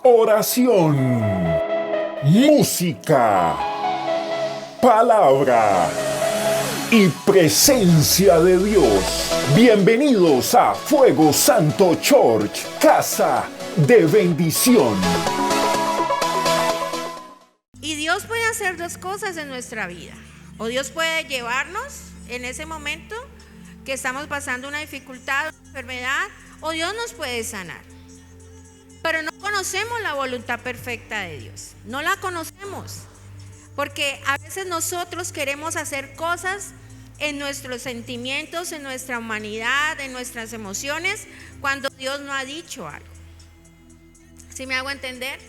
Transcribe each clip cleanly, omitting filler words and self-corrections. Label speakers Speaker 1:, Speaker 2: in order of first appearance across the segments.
Speaker 1: oración, música, palabra y presencia de Dios. Bienvenidos a Fuego Santo Church, casa de bendición.
Speaker 2: Y Dios puede hacer dos cosas en nuestra vida. O Dios puede llevarnos en ese momento que estamos pasando una dificultad, una enfermedad, o Dios nos puede sanar. Pero no conocemos la voluntad perfecta de Dios. No la conocemos. Porque a veces nosotros queremos hacer cosas en nuestros sentimientos, en nuestra humanidad, en nuestras emociones, cuando Dios no ha dicho algo. ¿Sí me hago entender?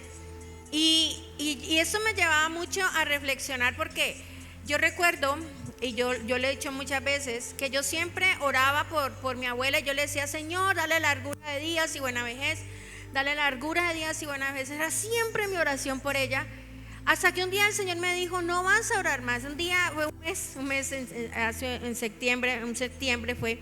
Speaker 2: Y eso me llevaba mucho a reflexionar, porque yo recuerdo, y yo le he dicho muchas veces, que yo siempre oraba por mi abuela. Y yo le decía: Señor, dale largura de días y buena vejez, dale largura de días y buena vejez. Era siempre mi oración por ella, hasta que un día el Señor me dijo: no vas a orar más. Un día, fue un mes en septiembre fue,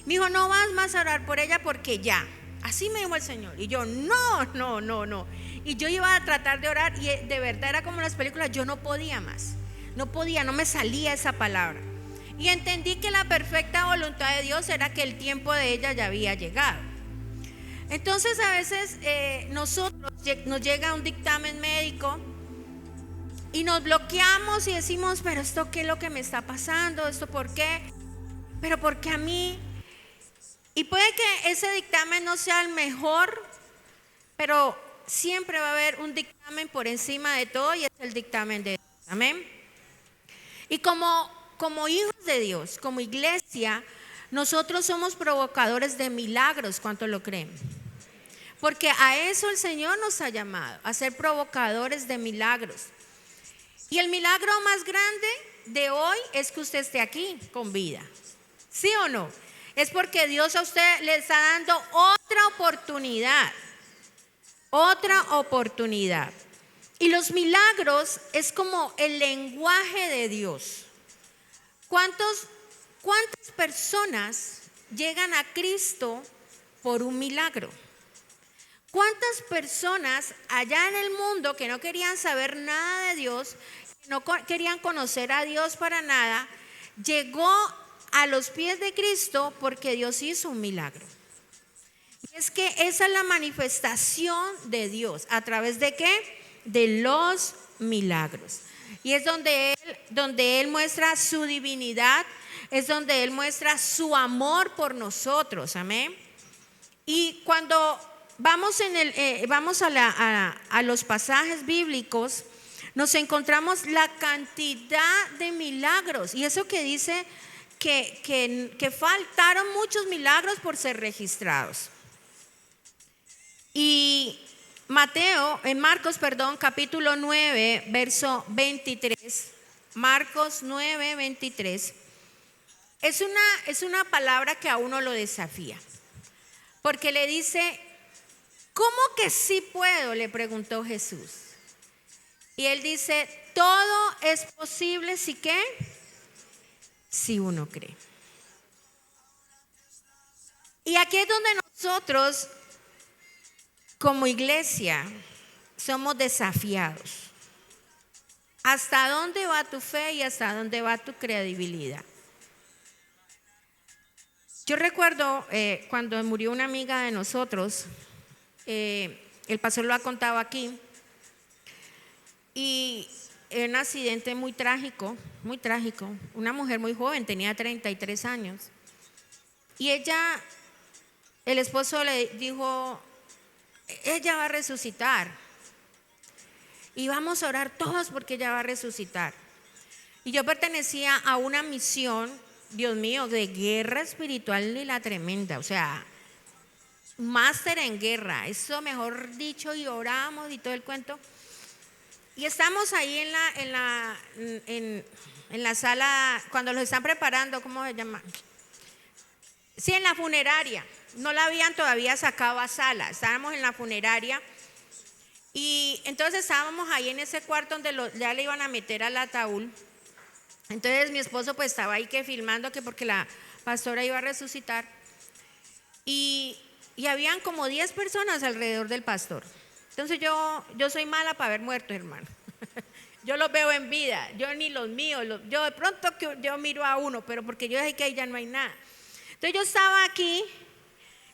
Speaker 2: me dijo: no vas más a orar por ella porque ya. Así me dijo el Señor. Y yo: no. Y yo iba a tratar de orar, y de verdad era como en las películas, yo no podía más. No me salía esa palabra. Y entendí que la perfecta voluntad de Dios era que el tiempo de ella ya había llegado. Entonces a veces nosotros nos llega un dictamen médico y nos bloqueamos y decimos: pero esto qué es lo que me está pasando, esto por qué, pero por qué a mí. Y puede que ese dictamen no sea el mejor, pero siempre va a haber un dictamen por encima de todo, y es el dictamen de Dios. Amén. Y como hijos de Dios, como iglesia, nosotros somos provocadores de milagros. ¿Cuánto lo creen? Porque a eso el Señor nos ha llamado, a ser provocadores de milagros. Y el milagro más grande de hoy es que usted esté aquí con vida. ¿Sí o no? Es porque Dios a usted le está dando otra oportunidad. Otra oportunidad. Y los milagros es como el lenguaje de Dios. ¿Cuántas personas llegan a Cristo por un milagro? ¿Cuántas personas allá en el mundo que no querían saber nada de Dios, que no querían conocer a Dios para nada, llegó a los pies de Cristo porque Dios hizo un milagro? Y es que esa es la manifestación de Dios. ¿A través de qué? De los milagros. Y es donde Él muestra su divinidad, es donde Él muestra su amor por nosotros. Amén. Y cuando vamos a los pasajes bíblicos, nos encontramos la cantidad de milagros. Y eso que dice que faltaron muchos milagros por ser registrados. Y Marcos, capítulo 9, verso 23. Marcos 9, 23. Es una palabra que a uno lo desafía. Porque le dice: ¿cómo que sí puedo?, le preguntó Jesús. Y él dice: todo es posible, ¿sí qué? Si uno cree. Y aquí es donde nosotros, como iglesia, somos desafiados. ¿Hasta dónde va tu fe y hasta dónde va tu credibilidad? Yo recuerdo cuando murió una amiga de nosotros, el pastor lo ha contado aquí, y un accidente muy trágico, una mujer muy joven, tenía 33 años, y el esposo le dijo: ella va a resucitar, y vamos a orar todos porque ella va a resucitar. Y yo pertenecía a una misión, Dios mío, de guerra espiritual y la tremenda, o sea, máster en guerra, eso mejor dicho, y oramos y todo el cuento. Y estamos ahí en la sala, cuando los están preparando, ¿cómo se llama? Sí, en la funeraria. No la habían todavía sacado a sala, estábamos en la funeraria. Y entonces estábamos ahí en ese cuarto donde ya le iban a meter al ataúd. Entonces mi esposo pues estaba ahí filmando, que porque la pastora iba a resucitar. Y habían como 10 personas alrededor del pastor. Entonces yo soy mala para ver muertos, hermano. Yo los veo en vida, yo ni los míos, yo de pronto que yo miro a uno, pero porque yo sé que ahí ya no hay nada. Entonces yo estaba aquí,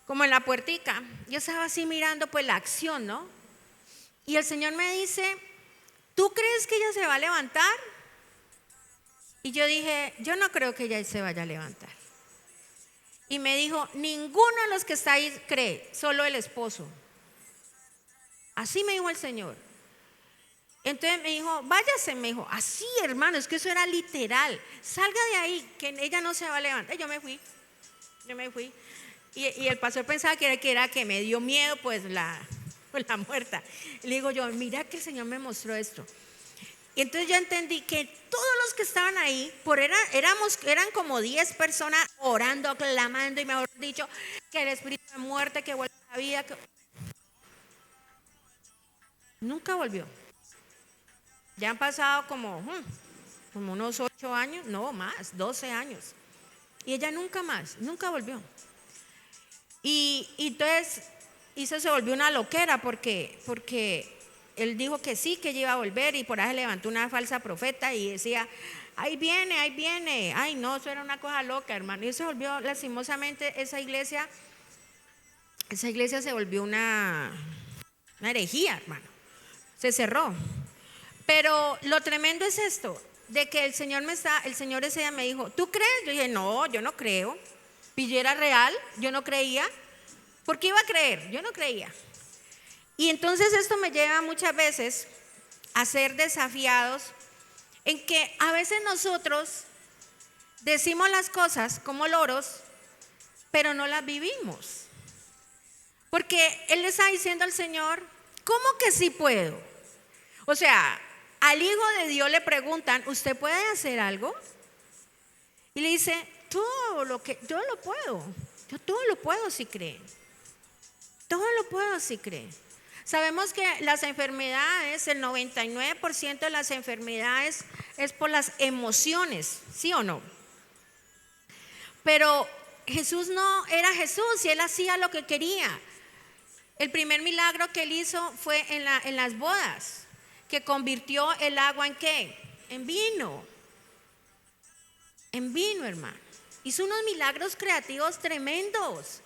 Speaker 2: como en la puertica, yo estaba así mirando pues la acción, ¿no? Y el Señor me dice, ¿tú crees que ella se va a levantar? Y yo dije, yo no creo que ella se vaya a levantar. Y me dijo, ninguno de los que está ahí cree, solo el esposo. Así me dijo el Señor. Entonces me dijo, váyase, me dijo, así hermano, es que eso era literal, salga de ahí, que ella no se va a levantar. Yo me fui. Y el pastor pensaba que era que me dio miedo pues la muerta. Y le digo yo, mira que el Señor me mostró esto. Y entonces yo entendí que todos los que estaban ahí, eran como 10 personas orando, clamando y mejor dicho, que el espíritu de muerte que vuelve a la vida. Nunca volvió. Ya han pasado como unos 8 años, no más, 12 años. Y ella nunca volvió. Y entonces se volvió una loquera porque él dijo que sí, que ella iba a volver y por ahí se levantó una falsa profeta y decía, ahí viene, ay no, eso era una cosa loca, hermano. Y se volvió lastimosamente esa iglesia se volvió una herejía, hermano. Se cerró. Pero lo tremendo es esto, de que el Señor ese día me dijo, ¿tú crees? Yo dije, no, yo no creo. Y yo era real, yo no creía. ¿Por qué iba a creer? Yo no creía. Y entonces esto me lleva muchas veces a ser desafiados en que a veces nosotros decimos las cosas como loros, pero no las vivimos. Porque Él le está diciendo al Señor, ¿cómo que sí puedo? O sea, al Hijo de Dios le preguntan, ¿usted puede hacer algo? Y le dice, yo lo puedo. Yo todo lo puedo si cree. Todo lo puedo si cree. Sabemos que las enfermedades, el 99% de las enfermedades es por las emociones, ¿sí o no? Pero Jesús no era Jesús y Él hacía lo que quería. El primer milagro que Él hizo fue en las bodas, que convirtió el agua ¿en qué? En vino. En vino, hermano. Hizo unos milagros creativos tremendos.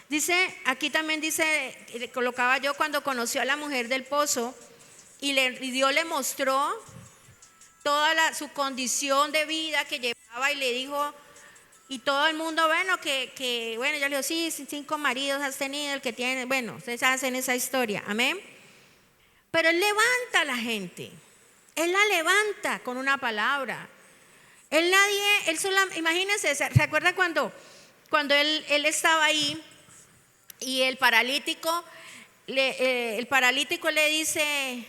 Speaker 2: Dice, aquí también dice, colocaba yo cuando conoció a la mujer del pozo y Dios le mostró toda su condición de vida que llevaba y le dijo, y todo el mundo, bueno, bueno, yo le digo, sí, 5 maridos has tenido, el que tiene, bueno, ustedes hacen esa historia, amén. Pero Él levanta a la gente, Él la levanta con una palabra. Él solo, imagínense, ¿se acuerda cuando él estaba ahí y el paralítico le dice,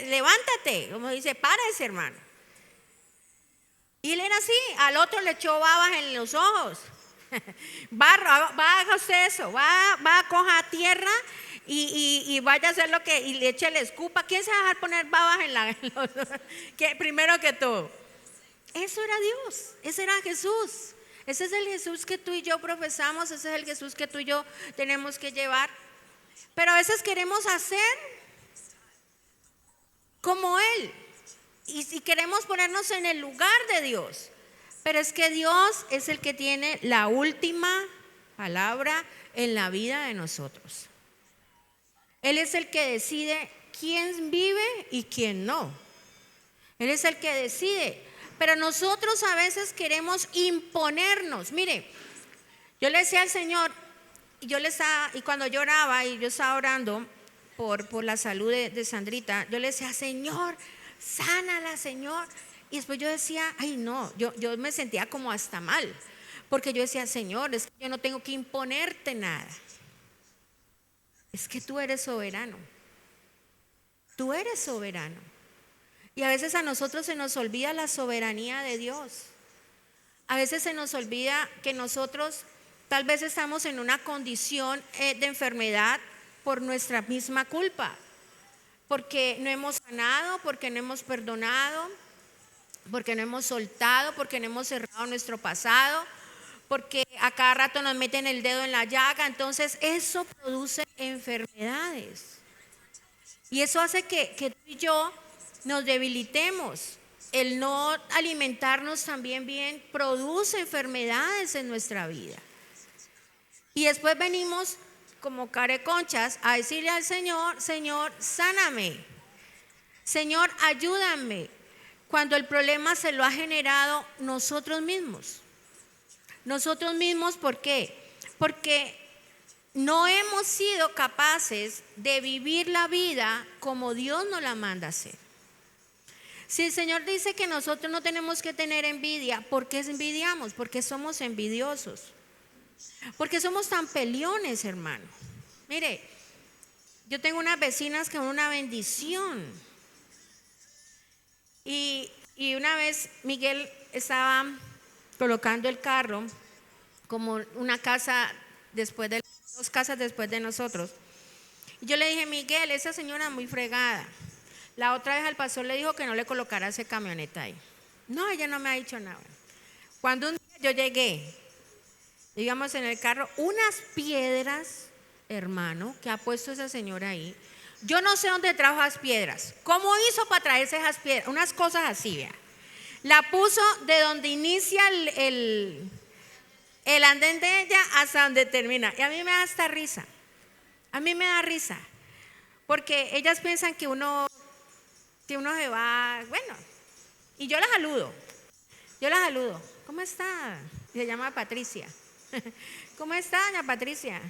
Speaker 2: levántate, como dice, párese, hermano. Y él era así, al otro le echó babas en los ojos. Haga usted eso, va, coja tierra y vaya a hacer y le eche la escupa. ¿Quién se va a dejar poner babas en los ojos? Primero que todo. Eso era Dios, ese era Jesús. Ese es el Jesús que tú y yo profesamos, ese es el Jesús que tú y yo tenemos que llevar. Pero a veces queremos hacer como Él y queremos ponernos en el lugar de Dios. Pero es que Dios es el que tiene la última palabra en la vida de nosotros. Él es el que decide quién vive y quién no. Él es el que decide. Pero nosotros a veces queremos imponernos. Mire, yo le decía al Señor, y cuando yo oraba y yo estaba orando por la salud de Sandrita, yo le decía, Señor, sánala, Señor. Y después yo decía, ay no, yo me sentía como hasta mal, porque yo decía, Señor, es que yo no tengo que imponerte nada. Es que tú eres soberano. Tú eres soberano. Y a veces a nosotros se nos olvida la soberanía de Dios. A veces se nos olvida que nosotros tal vez estamos en una condición de enfermedad por nuestra misma culpa. Porque no hemos sanado, porque no hemos perdonado, porque no hemos soltado, porque no hemos cerrado nuestro pasado, porque a cada rato nos meten el dedo en la llaga, entonces eso produce enfermedades. Y eso hace que tú y yo nos debilitemos. El no alimentarnos también bien produce enfermedades en nuestra vida. Y después venimos como careconchas a decirle al Señor: Señor, sáname. Señor, ayúdame. Cuando el problema se lo ha generado nosotros mismos. Nosotros mismos, ¿por qué? Porque no hemos sido capaces de vivir la vida como Dios nos la manda a hacer. Si el Señor dice que nosotros no tenemos que tener envidia, ¿por qué envidiamos? Porque somos envidiosos. Porque somos tan peleones, hermano. Mire, yo tengo unas vecinas que son una bendición. Y una vez Miguel estaba colocando el carro, como una casa después de, 2 casas después de nosotros. Y yo le dije: Miguel, esa señora es muy fregada. La otra vez al pastor le dijo que no le colocara esa camioneta ahí. No, ella no me ha dicho nada. Cuando un día yo llegué, digamos en el carro, unas piedras, hermano, que ha puesto esa señora ahí. Yo no sé dónde trajo esas piedras. ¿Cómo hizo para traerse esas piedras? Unas cosas así, vea. La puso de donde inicia el andén de ella hasta donde termina. Y a mí me da hasta risa. A mí me da risa. Porque ellas piensan que uno se va, bueno. Y yo la saludo. ¿Cómo está? Se llama Patricia. ¿Cómo está, doña Patricia?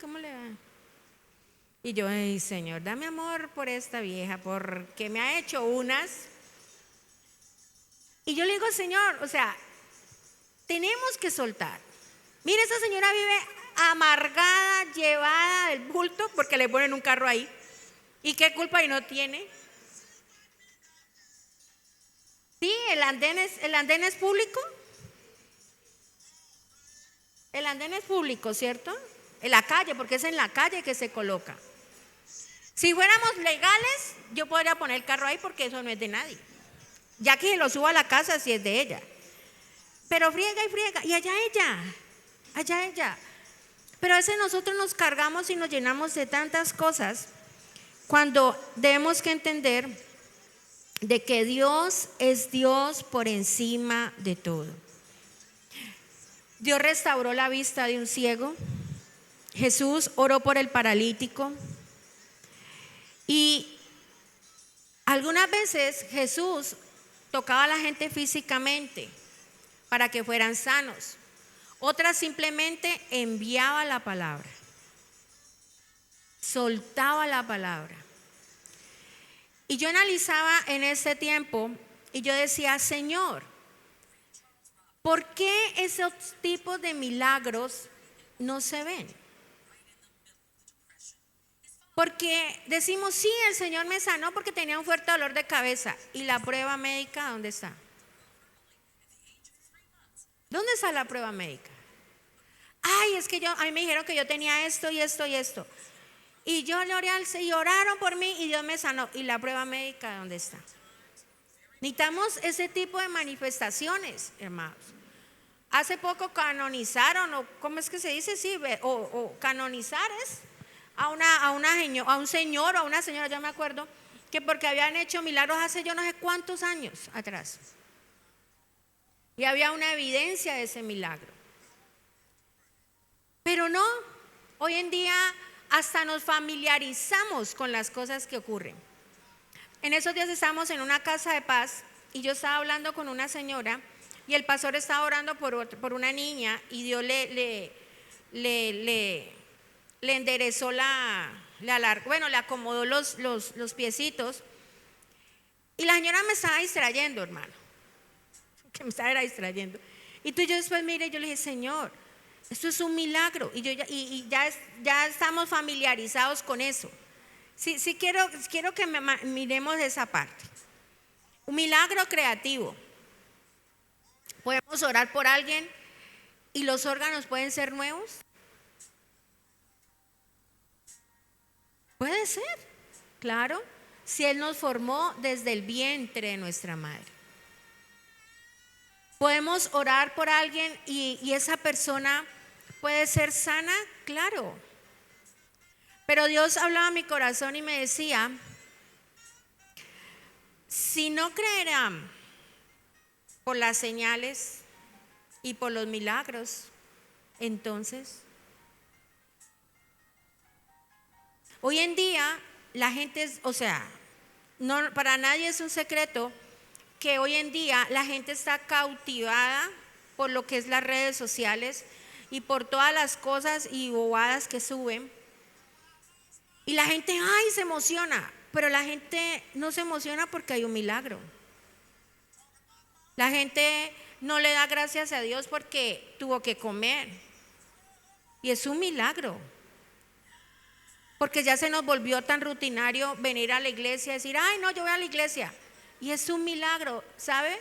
Speaker 2: ¿Cómo le va? Y yo: ay, Señor, dame amor por esta vieja, porque me ha hecho unas. Y yo le digo: Señor, o sea, tenemos que soltar. Mire, esa señora vive amargada, llevada del bulto, porque le ponen un carro ahí. ¿Y qué culpa ahí no tiene? Sí, el andén es público. El andén es público, ¿cierto? En la calle, porque es en la calle que se coloca. Si fuéramos legales, yo podría poner el carro ahí porque eso no es de nadie. Ya que lo subo a la casa si es de ella. Pero friega y friega, y allá ella. Pero a veces nosotros nos cargamos y nos llenamos de tantas cosas, cuando debemos que entender de que Dios es Dios por encima de todo. Dios restauró la vista de un ciego. Jesús oró por el paralítico. Y algunas veces Jesús tocaba a la gente físicamente para que fueran sanos. Otras simplemente enviaba la palabra. Soltaba la palabra. Y yo analizaba en ese tiempo y yo decía: Señor, ¿por qué esos tipos de milagros no se ven? Porque decimos: sí, el Señor me sanó porque tenía un fuerte dolor de cabeza. ¿Y la prueba médica dónde está? ¿Dónde está la prueba médica? Ay, es que a mí me dijeron que yo tenía esto y esto y esto. Y yo le oré al Señor y oraron por mí y Dios me sanó. ¿Y la prueba médica dónde está? Necesitamos ese tipo de manifestaciones, hermanos. Hace poco canonizaron, o ¿cómo es que se dice? Sí, o canonizar es a un señor o a una señora, yo me acuerdo, que porque habían hecho milagros hace yo no sé cuántos años atrás. Y había una evidencia de ese milagro. Pero no, hoy en día hasta nos familiarizamos con las cosas que ocurren. En esos días estábamos en una casa de paz y yo estaba hablando con una señora y el pastor estaba orando por una niña y Dios le enderezó le acomodó los piecitos. Y la señora me estaba distrayendo, hermano. Que me estaba distrayendo. Y yo después miré y yo le dije: Señor, esto es un milagro. Y ya estamos familiarizados con eso. Sí, quiero que miremos esa parte. Un milagro creativo. Podemos orar por alguien y los órganos pueden ser nuevos. Puede ser, claro, si Él nos formó desde el vientre de nuestra madre. Podemos orar por alguien y esa persona puede ser sana, claro. Pero Dios hablaba a mi corazón y me decía, si no creerán por las señales y por los milagros, entonces, hoy en día la gente, no, para nadie es un secreto que hoy en día la gente está cautivada por lo que es las redes sociales y por todas las cosas y bobadas que suben. Y la gente, ay, se emociona, pero la gente no se emociona porque hay un milagro. La gente no le da gracias a Dios porque tuvo que comer. Y es un milagro. Porque ya se nos volvió tan rutinario venir a la iglesia y decir, ay, no, yo voy a la iglesia. Y es un milagro, ¿sabe?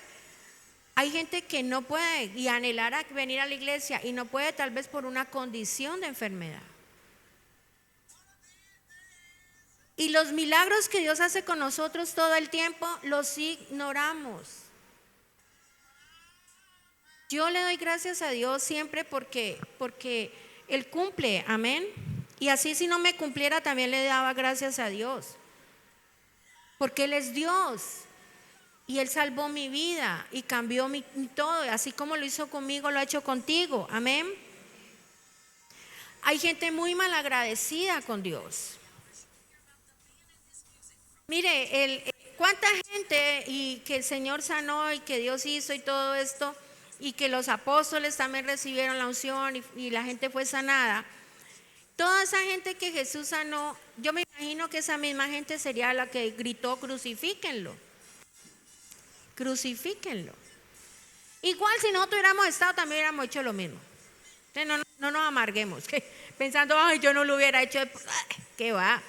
Speaker 2: Hay gente que no puede y anhelar a venir a la iglesia y no puede tal vez por una condición de enfermedad. Y los milagros que Dios hace con nosotros todo el tiempo los ignoramos. Yo le doy gracias a Dios siempre porque Él cumple, amén. Y así si no me cumpliera también le daba gracias a Dios. Porque Él es Dios. Y Él salvó mi vida y cambió mi todo. Así como lo hizo conmigo, lo ha hecho contigo, amén. Hay gente muy malagradecida con Dios. Mire, cuánta gente y que el Señor sanó y que Dios hizo y todo esto y que los apóstoles también recibieron la unción y la gente fue sanada. Toda esa gente que Jesús sanó, yo me imagino que esa misma gente sería la que gritó crucifíquenlo. Crucifíquenlo. Igual si nosotros hubiéramos estado también hubiéramos hecho lo mismo. Entonces no nos amarguemos pensando, ay, yo no lo hubiera hecho. ¿Qué va?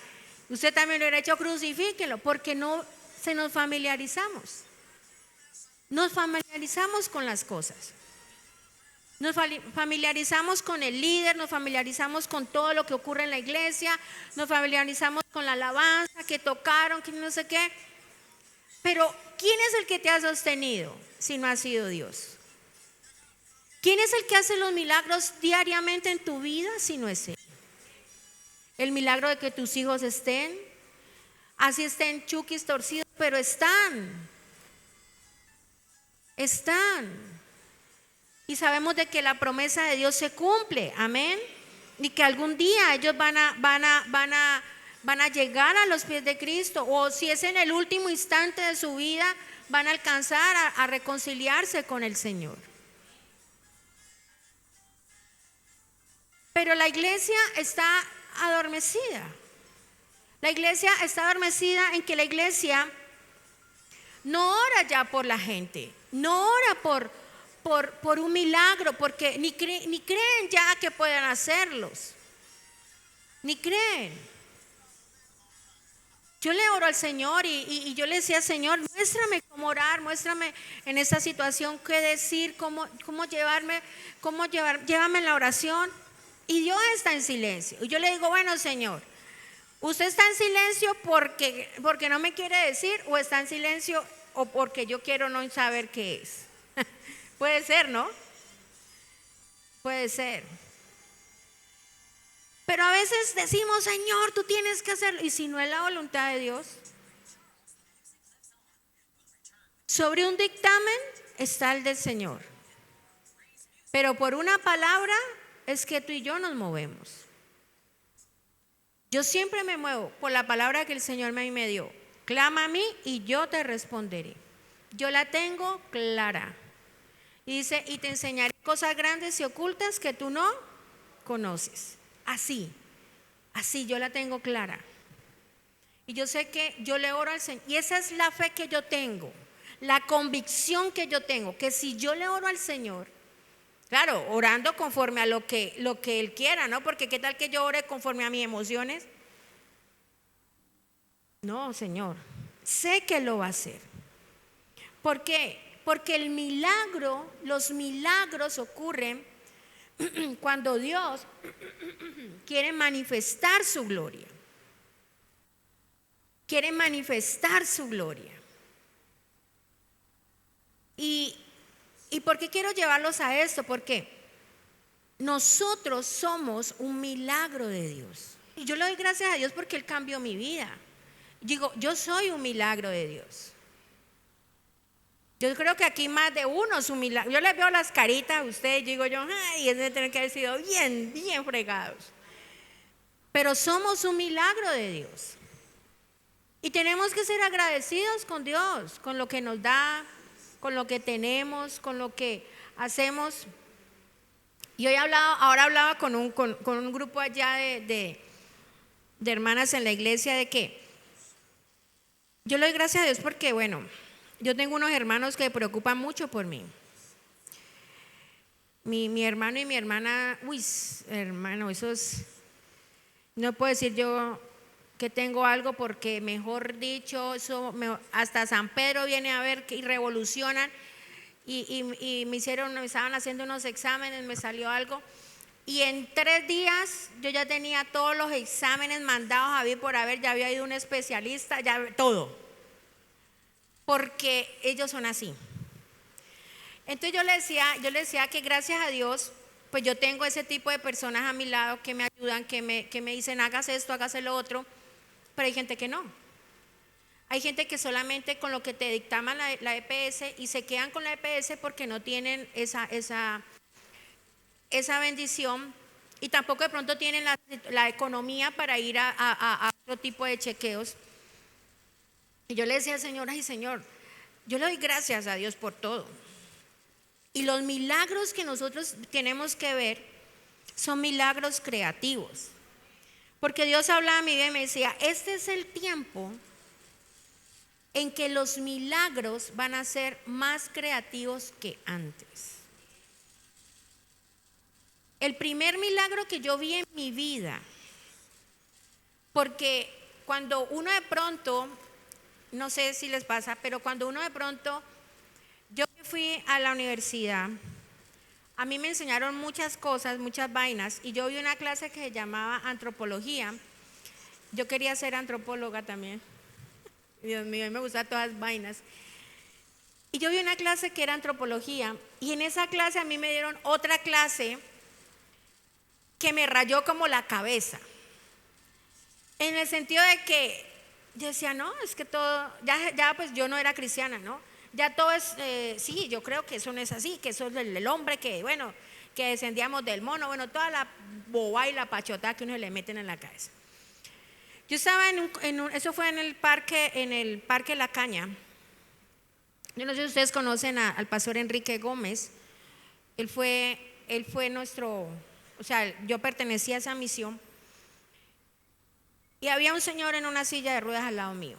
Speaker 2: Usted también lo hubiera hecho, crucifíquenlo, porque no se nos familiarizamos. Nos familiarizamos con las cosas. Nos familiarizamos con el líder, nos familiarizamos con todo lo que ocurre en la iglesia, nos familiarizamos con la alabanza que tocaron, que no sé qué. Pero ¿quién es el que te ha sostenido si no ha sido Dios? ¿Quién es el que hace los milagros diariamente en tu vida si no es Él? El milagro de que tus hijos estén, así estén chuquis torcidos, pero están. Y sabemos de que la promesa de Dios se cumple, amén. Y que algún día ellos van a llegar a los pies de Cristo, o si es en el último instante de su vida, van a alcanzar a reconciliarse con el Señor. Pero la iglesia está adormecida. La iglesia está adormecida en que la iglesia no ora ya por la gente, no ora por un milagro, porque ni creen ya que puedan hacerlos, ni creen. Yo le oro al Señor y yo le decía, Señor, muéstrame cómo orar, muéstrame en esta situación qué decir, cómo llévame en la oración. Y Dios está en silencio. Y yo le digo, bueno, Señor, ¿usted está en silencio porque no me quiere decir, o está en silencio o porque yo quiero no saber qué es? Puede ser, ¿no? Puede ser. Pero a veces decimos, Señor, tú tienes que hacerlo. Y si no es la voluntad de Dios, sobre un dictamen está el del Señor. Pero por una palabra es que tú y yo nos movemos. Yo siempre me muevo por la palabra que el Señor me dio. Clama a mí y yo te responderé. Yo la tengo clara. Y dice, y te enseñaré cosas grandes y ocultas que tú no conoces. Así yo la tengo clara. Y yo sé que yo le oro al Señor. Y esa es la fe que yo tengo, la convicción que yo tengo, que si yo le oro al Señor, claro, orando conforme a lo que Él quiera, ¿no? Porque qué tal que yo ore conforme a mis emociones. No, Señor, sé que lo va a hacer. ¿Por qué? Porque los milagros ocurren cuando Dios quiere manifestar su gloria. Quiere manifestar su gloria. Y ¿Y por qué quiero llevarlos a esto? Porque nosotros somos un milagro de Dios. Y yo le doy gracias a Dios porque Él cambió mi vida. Digo, yo soy un milagro de Dios. Yo creo que aquí más de uno es un milagro. Yo les veo las caritas a ustedes y digo yo, ay, es de tener que haber sido bien, bien fregados. Pero somos un milagro de Dios. Y tenemos que ser agradecidos con Dios, con lo que nos da, con lo que tenemos, con lo que hacemos. Y ahora hablaba con un grupo allá de hermanas en la iglesia de que yo le doy gracias a Dios porque, bueno, yo tengo unos hermanos que se preocupan mucho por mí. Mi hermano y mi hermana, hermano, eso es, no puedo decir yo que tengo algo porque, mejor dicho, hasta San Pedro viene a ver y revolucionan. Y me estaban haciendo unos exámenes, me salió algo. Y en 3 días yo ya tenía todos los exámenes mandados a ver por haber, ya había ido un especialista, ya todo. Porque ellos son así. Entonces yo le decía que gracias a Dios, pues yo tengo ese tipo de personas a mi lado que me ayudan, que me dicen hagas esto, hágase lo otro, pero hay gente que no. Hay gente que solamente con lo que te dictaman la EPS y se quedan con la EPS porque no tienen esa bendición y tampoco de pronto tienen la economía para ir a otro tipo de chequeos. Y yo le decía al Señor, ay Señor, yo le doy gracias a Dios por todo. Y los milagros que nosotros tenemos que ver son milagros creativos. Porque Dios hablaba a mi vida y me decía, este es el tiempo en que los milagros van a ser más creativos que antes. El primer milagro que yo vi en mi vida, porque cuando uno de pronto, no sé si les pasa, pero cuando uno de pronto, yo fui a la universidad, a mí me enseñaron muchas cosas, muchas vainas, y yo vi una clase que se llamaba antropología. Yo quería ser antropóloga también. Dios mío, a mí me gustan todas las vainas. Y yo vi una clase que era antropología, y en esa clase a mí me dieron otra clase que me rayó como la cabeza. En el sentido de que yo decía, no, es que todo, ya pues yo no era cristiana, ¿no? Ya todo es, sí, yo creo que eso no es así, que eso es del hombre, que bueno, que descendíamos del mono, bueno, toda la boba y la pachota que uno le meten en la cabeza. Yo estaba eso fue en el parque La Caña. Yo no sé si ustedes conocen al pastor Enrique Gómez. Él fue nuestro, o sea, yo pertenecía a esa misión. Y había un señor en una silla de ruedas al lado mío.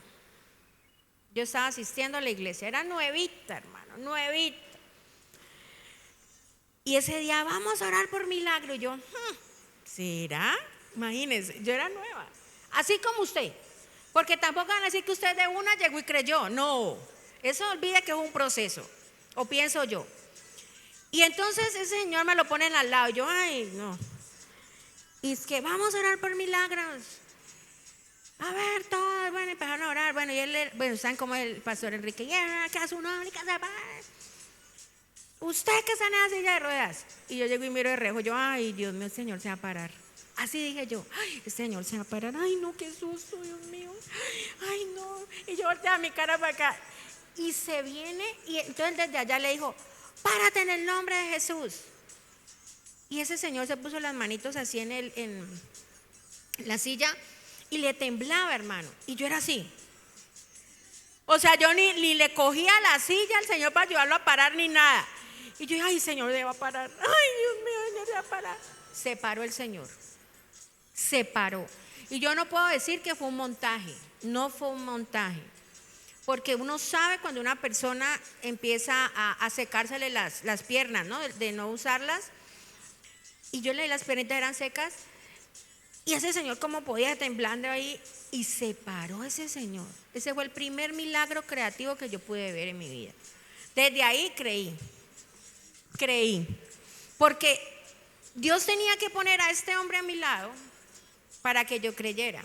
Speaker 2: Yo estaba asistiendo a la iglesia, era nuevita, hermano, nuevita. Y ese día, vamos a orar por milagro. Y yo, ¿será? Imagínense, yo era nueva. Así como usted, porque tampoco van a decir que usted de una llegó y creyó, no, eso olvide que es un proceso, o pienso yo. Y entonces ese señor me lo ponen al lado, y yo, ay, no. Y es que vamos a orar por milagros. A ver, todos, bueno, empezaron a orar, bueno, y él, bueno, saben cómo es el pastor Enrique, que a su nombre, que se paz. Usted que está en la silla de ruedas. Y yo llego y miro de reojo, yo, ay, Dios mío, el Señor se va a parar. Así dije yo, ay, el Señor se va a parar, ay no, qué susto, Dios mío, ay no. Y yo volteaba mi cara para acá y se viene, y entonces desde allá le dijo, párate en el nombre de Jesús. Y ese señor se puso las manitos así en la silla y le temblaba, hermano, y yo era así. O sea, yo ni le cogía la silla al Señor para ayudarlo a parar ni nada. Y yo dije, ay, Señor, le va a parar, ay, Dios mío, Señor, le va a parar. Se paró el Señor. Se paró. Y yo no puedo decir que fue un montaje, no fue un montaje, porque uno sabe cuando una persona empieza a secársele las piernas, ¿no? De no usarlas. Y yo leí, las piernitas eran secas, y ese señor como podía temblando ahí, y se paró ese señor. Ese fue el primer milagro creativo que yo pude ver en mi vida. Desde ahí creí, porque Dios tenía que poner a este hombre a mi lado para que yo creyera.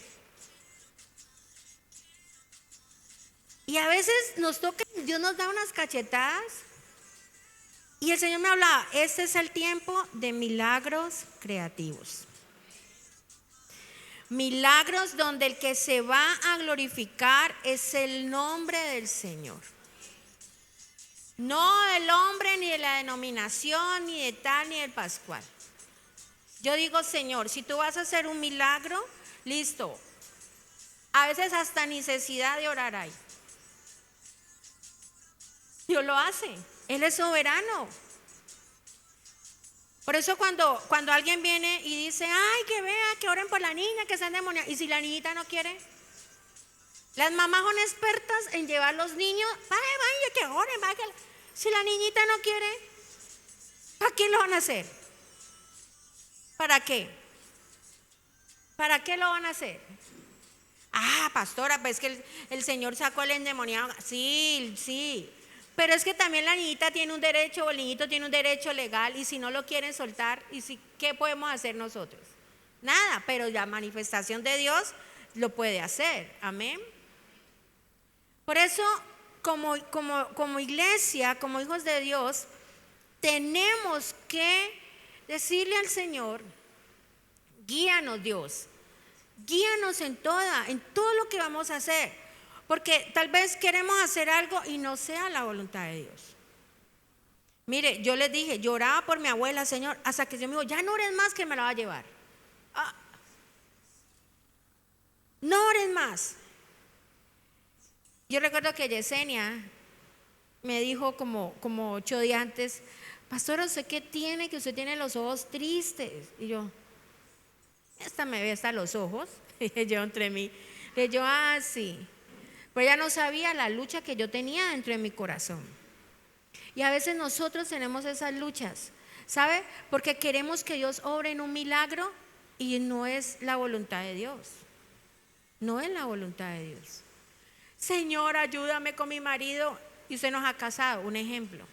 Speaker 2: Y a veces nos toca, Dios nos da unas cachetadas Y el Señor me hablaba, este es el tiempo de milagros creativos. Milagros donde el que se va a glorificar es el nombre del Señor. No el hombre, ni de la denominación, ni de tal, ni del Pascual. Yo digo, Señor, si tú vas a hacer un milagro, listo. A veces hasta necesidad de orar hay. Dios lo hace. Él es soberano. Por eso cuando alguien viene y dice, ay, que vea, que oren por la niña, que está endemoniada. Y si la niñita no quiere. Las mamás son expertas en llevar los niños. Vaya, que oren, vaya. Si la niñita no quiere, ¿para qué lo van a hacer? ¿Para qué? ¿Para qué lo van a hacer? Ah, pastora, pues que el Señor sacó al endemoniado. Sí. Pero es que también la niñita tiene un derecho, o el niñito tiene un derecho legal, y si no lo quieren soltar, ¿qué podemos hacer nosotros? Nada, pero la manifestación de Dios lo puede hacer. Amén. Por eso, como iglesia, como hijos de Dios, tenemos que decirle al Señor, guíanos Dios, guíanos en todo lo que vamos a hacer, porque tal vez queremos hacer algo y no sea la voluntad de Dios. Mire, yo les dije, lloraba por mi abuela, Señor, hasta que Dios me dijo, ya no ores más que me la va a llevar. No ores más. Yo recuerdo que Yesenia me dijo como 8 días antes, pastora, ¿usted qué tiene? Que usted tiene los ojos tristes. Y yo, esta me ve hasta los ojos. Y yo entre mí, y yo, sí. Pero ella no sabía la lucha que yo tenía dentro de mi corazón. Y a veces nosotros tenemos esas luchas, ¿sabe? Porque queremos que Dios obre en un milagro y no es la voluntad de Dios. No es la voluntad de Dios. Señor, ayúdame con mi marido. Y usted nos ha casado, un ejemplo.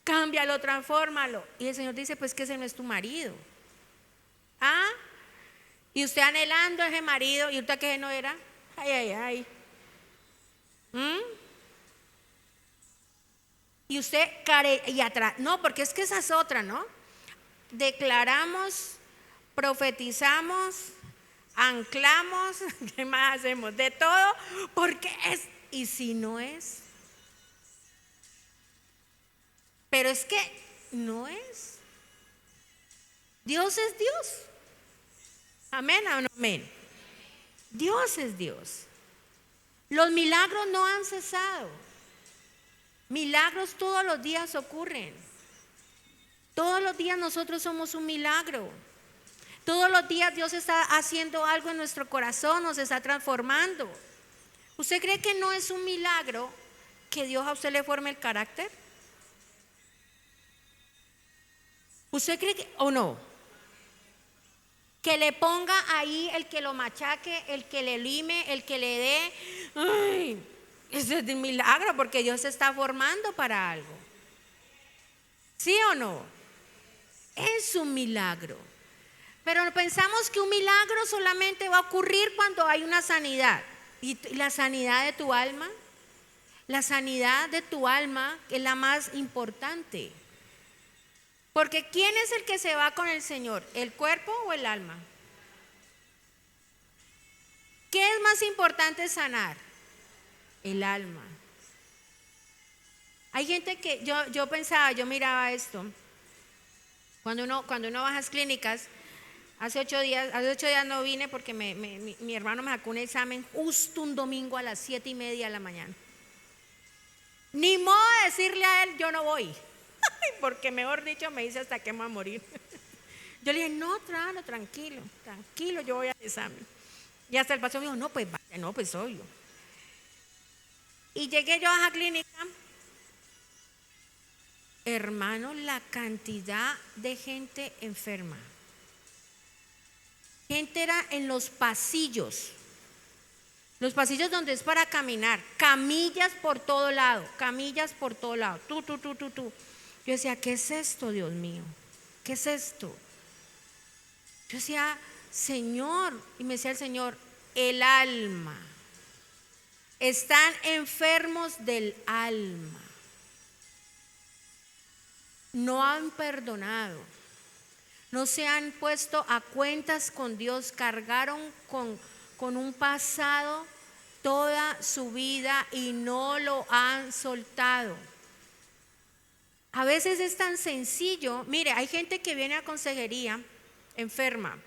Speaker 2: Cámbialo, transfórmalo. Y el Señor dice, pues que ese no es tu marido. Y usted anhelando a ese marido, y usted que no era. Ay. Y usted y atrás. No, porque es que esa es otra, ¿no? Declaramos, profetizamos, anclamos, ¿qué más hacemos? De todo, porque es. ¿Y si no es? Pero es que no es. Dios es Dios. Amén o no amén. Dios es Dios. Los milagros no han cesado. Milagros todos los días ocurren. Todos los días nosotros somos un milagro. Todos los días Dios está haciendo algo en nuestro corazón, nos está transformando. ¿Usted cree que no es un milagro que Dios a usted le forme el carácter? ¿Usted cree que o no? Que le ponga ahí el que lo machaque, el que le lime, el que le dé. Ay, ese es un milagro porque Dios se está formando para algo. ¿Sí o no? Es un milagro. Pero pensamos que un milagro solamente va a ocurrir cuando hay una sanidad. ¿Y la sanidad de tu alma? La sanidad de tu alma es la más importante. Porque ¿quién es el que se va con el Señor? ¿El cuerpo o el alma? ¿Qué es más importante sanar? El alma. Hay gente que yo pensaba, yo miraba esto. Cuando uno va a las clínicas, hace 8 días no vine porque mi hermano me sacó un examen justo un domingo a las 7:30 de la mañana. Ni modo de decirle a él, yo no voy. Porque mejor dicho me dice hasta que me va a morir. Yo le dije, no, tranquilo, yo voy al examen. Y hasta el pastor me dijo, no, pues vaya, no, pues obvio. Y llegué yo a la clínica. Hermano, la cantidad de gente enferma. Gente era en los pasillos donde es para caminar, camillas por todo lado. Tú. Yo decía, ¿qué es esto, Dios mío? ¿Qué es esto? Yo decía, Señor, y me decía el Señor, el alma. Están enfermos del alma. no han perdonado, no se han puesto a cuentas con Dios, cargaron con un pasado toda su vida y no lo han soltado. A veces es tan sencillo. Mire, hay gente que viene a consejería enferma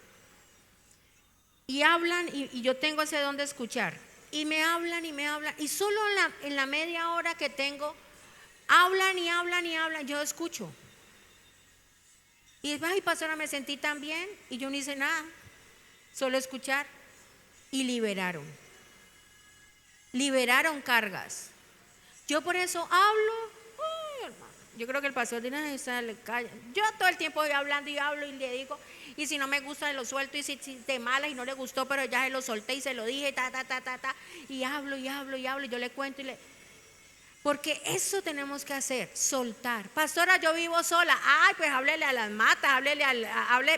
Speaker 2: y hablan y yo tengo ese don de escuchar y me hablan y solo en la media hora que tengo hablan y hablan y hablan, yo escucho. Y ay, pastora, me sentí tan bien y yo no hice nada, solo escuchar. Y liberaron cargas. Yo por eso hablo. Hermano, yo creo que el pastor tiene que le calla. Yo todo el tiempo voy hablando y hablo y le digo, y si no me gusta lo suelto, y si de malas y no le gustó, pero ya se lo solté y se lo dije, y hablo y yo le cuento porque eso tenemos que hacer, soltar. Pastora, yo vivo sola. Ay, pues háblele a las matas,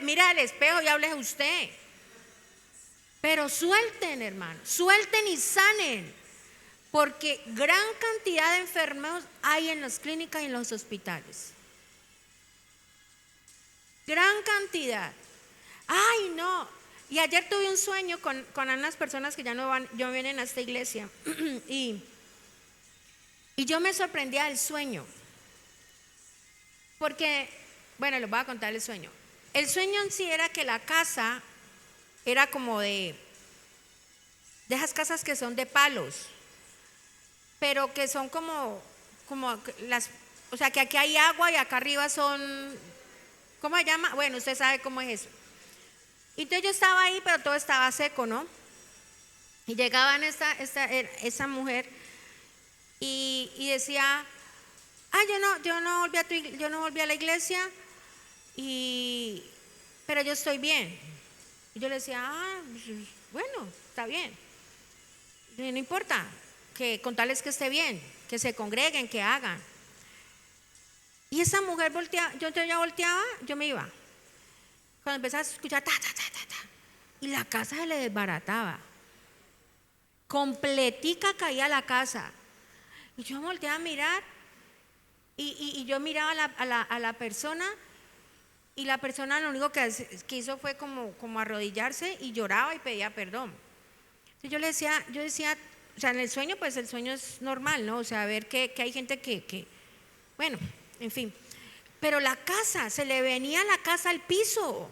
Speaker 2: mira al espejo y háblele a usted. Pero suelten, hermanos, suelten y sanen, porque gran cantidad de enfermos hay en las clínicas y en los hospitales. Gran cantidad. Ay, no. Y ayer tuve un sueño con unas personas que ya no vienen a esta iglesia y yo me sorprendía del sueño, porque, bueno, les voy a contar el sueño. El sueño en sí era que la casa era como de esas casas que son de palos, pero que son como las, o sea, que aquí hay agua y acá arriba son, ¿cómo se llama? Bueno, usted sabe cómo es eso. Entonces yo estaba ahí, pero todo estaba seco, ¿no? Y llegaban esa mujer y decía, yo no volví a la iglesia, pero yo estoy bien. Y yo le decía, bueno, está bien. No importa, que contarles que esté bien, que se congreguen, que hagan. Y esa mujer volteaba, yo ya volteaba, yo me iba. Cuando empezaba a escuchar y la casa se le desbarataba. Completica caía la casa. Y yo volteaba a mirar y yo miraba a la persona, y la persona lo único que hizo fue como arrodillarse y lloraba y pedía perdón. Entonces yo decía, o sea, en el sueño, pues el sueño es normal, ¿no? O sea, ver que hay gente que, bueno, en fin. Pero la casa, se le venía la casa al piso.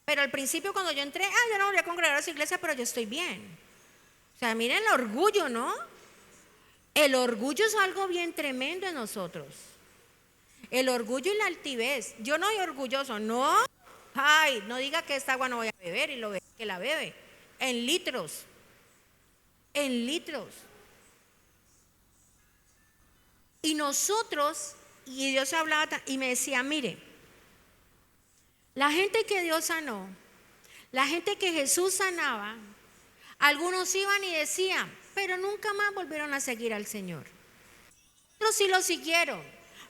Speaker 2: Pero al principio cuando yo entré, yo no voy a congregar a su iglesia, pero yo estoy bien. O sea, miren el orgullo, ¿no? El orgullo es algo bien tremendo en nosotros. El orgullo y la altivez. Yo no soy orgulloso, no. Ay, no diga que esta agua no voy a beber y lo ve que la bebe. En litros. En litros. Y nosotros, y Dios hablaba y me decía, mire, la gente que Dios sanó, la gente que Jesús sanaba, algunos iban y decían, pero nunca más volvieron a seguir al Señor. Otros sí lo siguieron.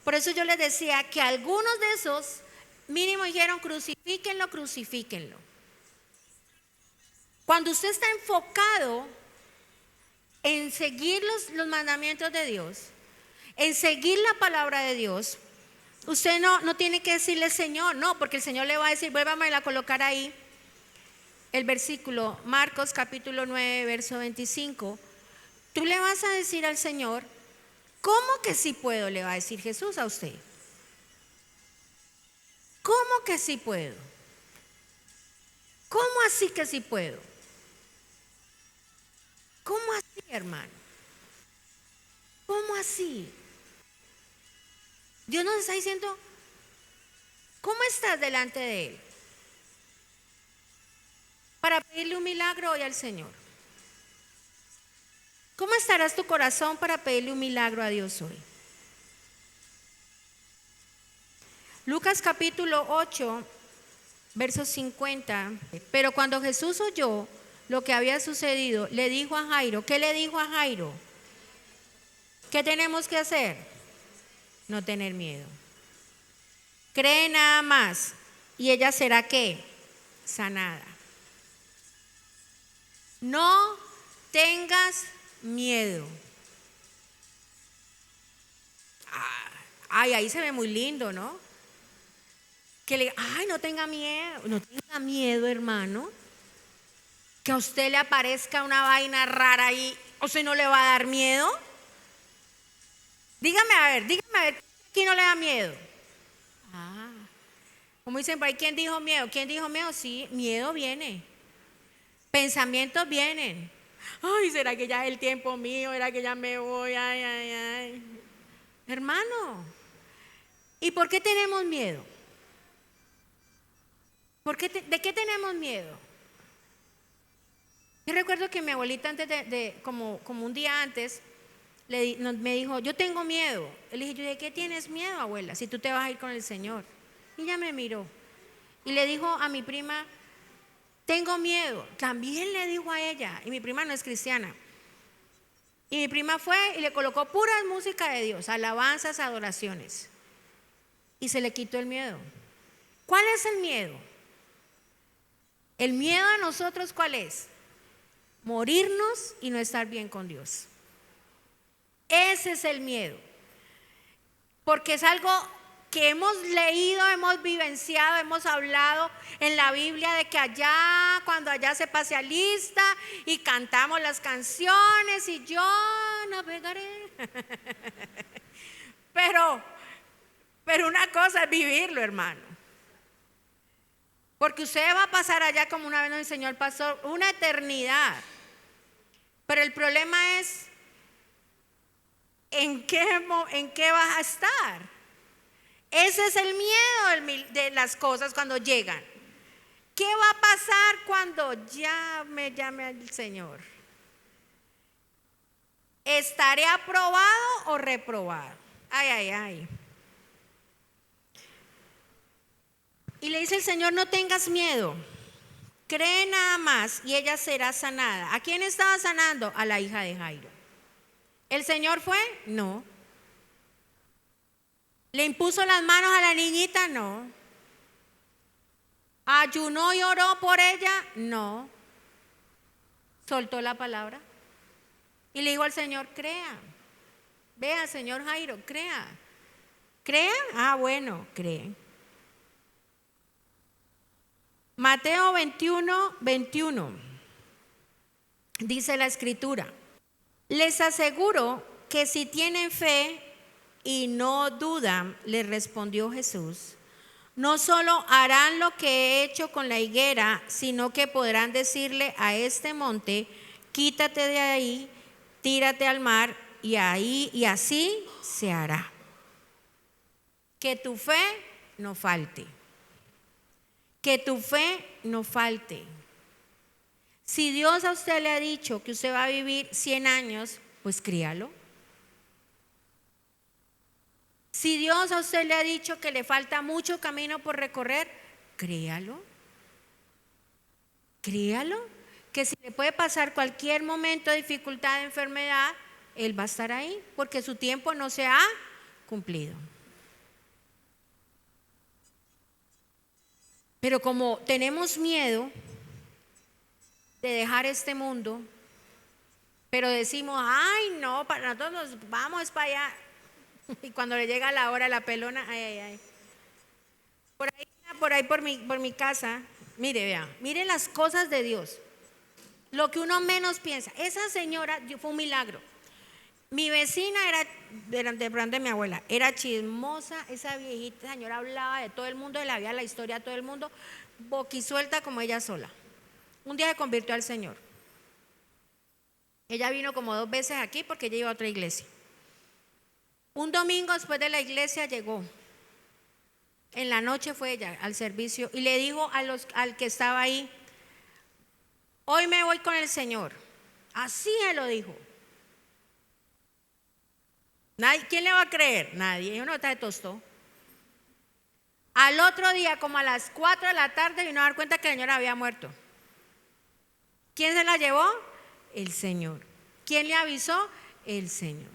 Speaker 2: Por eso yo les decía que algunos de esos mínimo dijeron, crucifíquenlo. Cuando usted está enfocado en seguir los mandamientos de Dios, en seguir la palabra de Dios, usted no tiene que decirle Señor, no, porque el Señor le va a decir, vuélvame a colocar ahí el versículo, Marcos capítulo 9, verso 25. Tú le vas a decir al Señor, ¿cómo que sí puedo? Le va a decir Jesús a usted. ¿Cómo que sí puedo? ¿Cómo así que sí puedo? ¿Cómo así, hermano? ¿Cómo así? Dios nos está diciendo, ¿cómo estás delante de Él? Para pedirle un milagro hoy al Señor. ¿Cómo estarás tu corazón para pedirle un milagro a Dios hoy? Lucas capítulo 8, verso 50. Pero cuando Jesús oyó lo que había sucedido, le dijo a Jairo, ¿qué le dijo a Jairo? ¿Qué tenemos que hacer? No tener miedo. Cree nada más y ella será ¿qué? Sanada. No tengas miedo. Ay, ahí se ve muy lindo, ¿no? Que le, ay, no tenga miedo, hermano. Que a usted le aparezca una vaina rara ahí, ¿o sea, no le va a dar miedo? Dígame a ver, ¿quién no le da miedo? Ah, como dicen por ahí, ¿quién dijo miedo? ¿Quién dijo miedo? Sí, miedo viene. Pensamientos vienen. Ay, ¿será que ya es el tiempo mío? ¿Será que ya me voy? Ay, ay, ay. Hermano, ¿y por qué tenemos miedo? ¿De qué tenemos miedo? Yo recuerdo que mi abuelita antes como un día antes, me dijo, yo tengo miedo. Le dije, yo, ¿de qué tienes miedo, abuela? Si tú te vas a ir con el Señor. Y ella me miró y le dijo a mi prima, tengo miedo. También le dijo a ella, y mi prima no es cristiana. Y mi prima fue y le colocó puras música de Dios, alabanzas, adoraciones. Y se le quitó el miedo. ¿Cuál es el miedo? El miedo a nosotros, ¿cuál es? Morirnos y no estar bien con Dios. Ese es el miedo. Porque es algo que hemos leído, hemos vivenciado, hemos hablado en la Biblia de que allá, cuando allá se pase a lista y cantamos las canciones y yo navegaré. Pero una cosa es vivirlo, hermano. Porque usted va a pasar allá, como una vez nos enseñó el pastor, una eternidad. Pero el problema es ¿en qué vas a estar? Ese es el miedo de las cosas cuando llegan. ¿Qué va a pasar cuando ya me llame al Señor? ¿Estaré aprobado o reprobado? Ay, ay, ay. Y le dice el Señor, no tengas miedo. Cree nada más y ella será sanada. ¿A quién estaba sanando? A la hija de Jairo. ¿El Señor fue? No. ¿Le impuso las manos a la niñita? No. ¿Ayunó y oró por ella? No. Soltó la palabra y le dijo al Señor, crea. Vea, señor Jairo, crea. ¿Crea? Ah, bueno, cree. Mateo 21, 21. Dice la escritura. Les aseguro que si tienen fe y no dudan, les respondió Jesús, no solo harán lo que he hecho con la higuera, sino que podrán decirle a este monte, quítate de ahí, tírate al mar, y así se hará. Que tu fe no falte. Que tu fe no falte. Si Dios a usted le ha dicho que usted va a vivir 100 años, pues críalo. Si Dios a usted le ha dicho que le falta mucho camino por recorrer, créalo. Créalo. Que si le puede pasar cualquier momento de dificultad, de enfermedad, Él va a estar ahí, porque su tiempo no se ha cumplido. Pero como tenemos miedo de dejar este mundo, pero decimos, ay no, para nosotros vamos para allá. Y cuando le llega la hora, la pelona, ay, ay, ay. Por mi casa, mire las cosas de Dios. Lo que uno menos piensa. Esa señora fue un milagro. Mi vecina era de mi abuela, era chismosa, esa viejita señora hablaba de todo el mundo, de la vida, la historia de todo el mundo, boquisuelta como ella sola. Un día se convirtió al Señor. Ella vino como 2 veces aquí porque ella iba a otra iglesia. Un domingo después de la iglesia llegó. En la noche fue ella al servicio y le dijo al que estaba ahí, hoy me voy con el Señor. Así se lo dijo. ¿Quién le va a creer? Nadie. Ella no está de tostó. Al otro día, como a las 4 de la tarde, vino a dar cuenta que la señora había muerto. ¿Quién se la llevó? El Señor. ¿Quién le avisó? El Señor.